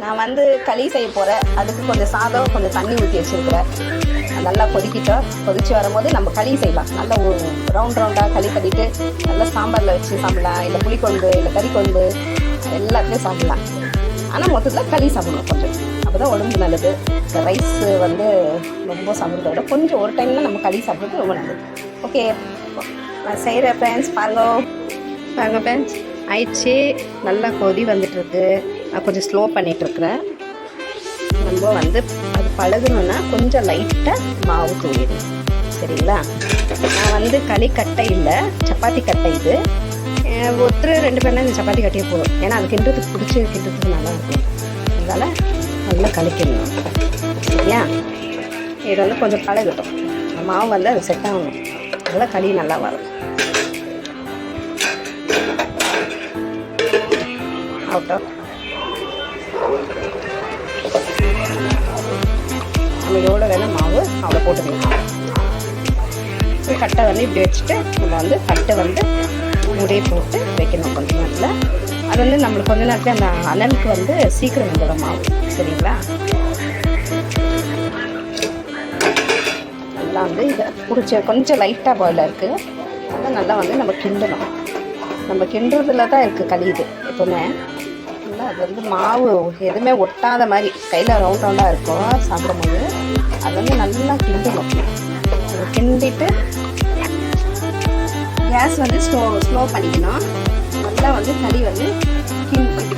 நான் வந்து களி செய்ய போகிறேன். அதுக்கு கொஞ்சம் சாதம், கொஞ்சம் தண்ணி ஊற்றி வச்சுருக்கிறேன். நல்லா கொதிக்கிட்டோம். கொதித்து வரும்போது நம்ம களி செய்யலாம். நல்லா ரவுண்டாக களி பண்ணிவிட்டு நல்லா சாம்பாரில் வச்சு சாப்பிடலாம், இல்லை புளிக்குழம்பு, இல்லை கறி குழம்பு எல்லாத்துலேயும் சாப்பிடலாம். ஆனால் மொத்தத்தில் களி சாப்பிடணும் கொஞ்சம். அப்போ தான் உடம்பு நல்லது. இந்த ரைஸ் வந்து ரொம்ப சாப்பிட்றத விட கொஞ்சம் ஒரு டைமில் நம்ம களி சாப்பிட்றது ரொம்ப நல்லது. ஓகே, நான் செய்கிறேன் ஃப்ரெண்ட்ஸ். பாருங்கள் ஃப்ரெண்ட்ஸ், ஆயிடுச்சு. நல்லா கொதி வந்துட்டுருக்கு. நான் கொஞ்சம் ஸ்லோ பண்ணிகிட்ருக்குறேன். நம்ம வந்து அது பழகணுன்னா கொஞ்சம் லைட்டாக மாவு தூவிடணும். சரிங்களா? நான் வந்து களி கட்டை இல்லை, சப்பாத்தி கட்டை. இது ஒருத்தர் 2 பேர்னா இந்த சப்பாத்தி கட்டையே போதும். ஏன்னா அது கிண்டுறதுக்கு நல்லாயிருக்கும். அதனால் நல்லா கலக்கிடணும். சரியா? இது வந்து கொஞ்சம் பழகட்டும். மாவு வந்து அது செட் ஆகணும். அதனால் களி நல்லா வரும். ஆகட்டும். நம்ம எவ்வளோ வேணும் மாவு அவ்வளோ போட்டுக்கலாம். கட்டை வந்து இப்படி வச்சுட்டு நம்ம வந்து கட்டை வந்து மூடியை போட்டு வைக்கணும் கொஞ்ச நேரத்தில். அது வந்து நம்மளுக்கு கொஞ்ச நேரத்தில் அந்த அனலுக்கு வந்து சீக்கிரம் வந்துடும் மாவு. சரிங்களா? நல்லா வந்து இதை பிடிச்ச கொஞ்சம் லைட்டாக பாயில் இருக்குது. அதனால் நல்லா வந்து நம்ம கிண்டணும். நம்ம கிண்டுறதுல தான் இருக்குது களி. இது எப்போவுமே நல்லா அது வந்து மாவு எதுவுமே ஒட்டாத மாதிரி கையில் ரவுண்டாக இருக்கும். சாப்பிடும்போது அது வந்து நல்லா கிண்டணும். கிண்டிட்டு கேஸ் வந்து ஸ்லோ பண்ணிக்கணும். நல்லா வந்து களி வந்து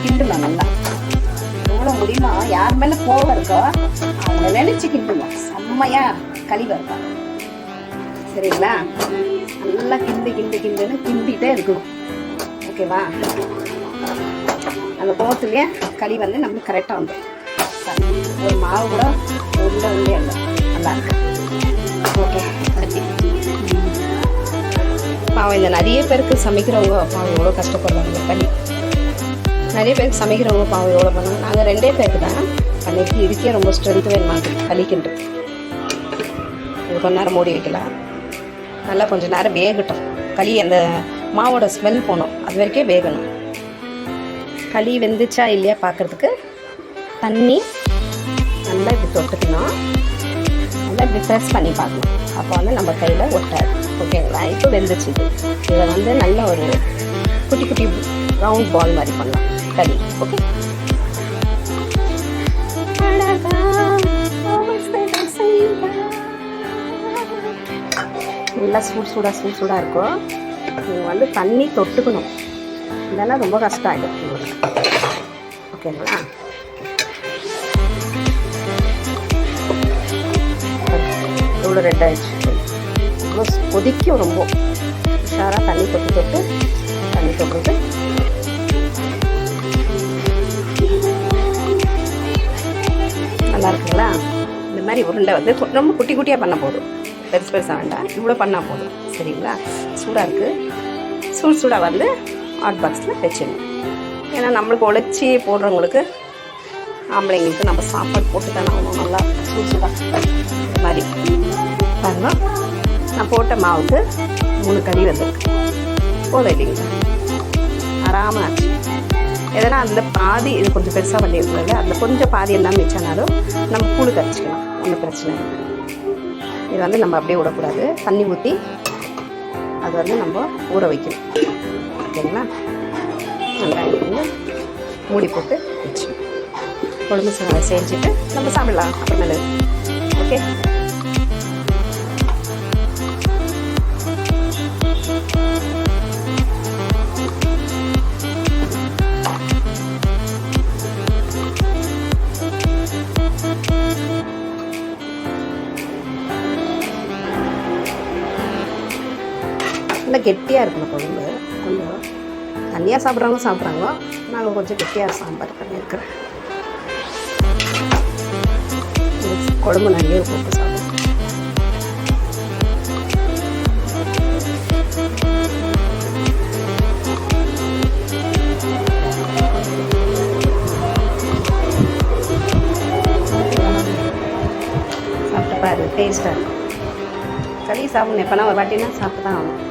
கிண்டலாம். நல்லா எவ்வளோ முடியுமோ, யார் மேலே கோவம் இருக்கோ அவங்க நினச்சி கிண்டணும். செம்மையாக களி வருவாங்க. சரிங்களா? நல்லா கிண்டுன்னு கிண்டிகிட்டே இருக்கணும். ஓகேவா? அந்த கோவத்துலேயே களி வந்து நம்மளுக்கு கரெக்டாக வந்துடும். ஒரு மாவு கூட உருண்டை இல்லை. நல்லா இருக்கு. ஓகே, அடுத்து பாவம் இந்த நிறைய பேருக்கு சமைக்கிறவங்க பாவம் எவ்வளோ கஷ்டப்படுறாங்க. களி நிறைய பேருக்கு சமைக்கிறவங்க பாவம் எவ்வளோ பண்ணுவாங்க. நாங்கள் 2 பேருக்கு தான் அன்றைக்கி. இதுக்கே ரொம்ப ஸ்ட்ரென்த்து வேணுமாங்க களிக்கின்ற. இது கொஞ்ச நேரம் மூடி வைக்கலாம். நல்லா கொஞ்சம் நேரம் வேகட்டும். களி அந்த மாவோட ஸ்மெல் போகணும். அது வரைக்கும் வேகணும். களி வெந்துச்சா இல்லையா பார்க்குறதுக்கு தண்ணி நல்லா இப்படி தொட்டுக்கணும். நல்லா இப்படி ப்ரெஸ் பண்ணி பார்க்கணும். அப்போ வந்து நம்ம கையில் ஒட்டாது. ஓகேங்களா? இப்போ வெந்துச்சு. இதை வந்து நல்ல ஒரு குட்டி குட்டி ரவுண்ட் பால் மாதிரி பண்ணலாம் களி. ஓகே, நல்லா சூடாக இருக்கும். நீங்கள் வந்து தண்ணி தொட்டுக்கணும். இதெல்லாம் ரொம்ப கஷ்டம் ஆகிடும் உங்களுக்கு. ஓகேங்களா? எவ்வளோ ரெட் ஆகிடுச்சு. இவ்வளோ கொதிக்கும். ரொம்ப உஷாராக தண்ணி தொட்டு நல்லா இருக்குங்களா? இந்த மாதிரி உருண்டை வந்து ரொம்ப குட்டி குட்டியாக பண்ண போதும். பெருசாக வேண்டாம். இவ்வளோ பண்ணால் போதும். சரிங்களா? சூடாக இருக்குது. சூடாக வந்து ஹாட் பாக்ஸில் வச்சிடணும். ஏன்னா நம்மளுக்கு உழைச்சி போடுறவங்களுக்கு, ஆம்பளைங்களுக்கு நம்ம சாப்பாடு போட்டு தானே ஆகணும். நல்லா சூடாக இந்த மாதிரி பாருங்க. நான் போட்ட மாவுக்கு 3 களி வந்திருக்கு. போதும் இல்லைங்களா? ஆறாமல் ஆச்சு. எதனா அதில் பாதி இது கொஞ்சம் பெருசாக பண்ணியிருக்கிறத அதில் கொஞ்சம் பாதி எல்லாம் மிச்சானாலும் நம்ம கூழு கரைச்சிக்கலாம். ஒன்றும் பிரச்சனை இல்லை. இது வந்து நம்ம அப்படியே விடக்கூடாது. தண்ணி ஊற்றி அது வந்து நம்ம ஊற வைக்கணும். ஓகேங்களா? வெங்காயம் வந்து மூடி போட்டு வச்சு குழம்பு செஞ்சுட்டு நம்ம சாப்பிடலாம் அப்புறமேல. ஓகே, நல்லா கெட்டியாக இருக்கணும் குழம்பு. கொஞ்சம் தண்ணியாக சாப்பிட்றாங்க. நாங்கள் கொஞ்சம் கெட்டியாக சாம்பார் பண்ணியிருக்கிறேன். குழம்பு நிறைய போட்டு சாப்பிடுவோம். சாப்பிட்டு பாரு, டேஸ்ட்டாக இருக்கும். களி சாப்பிடணும். எப்போனா ஒரு வாட்டினா சாப்பிட்டு தான் ஆகணும்.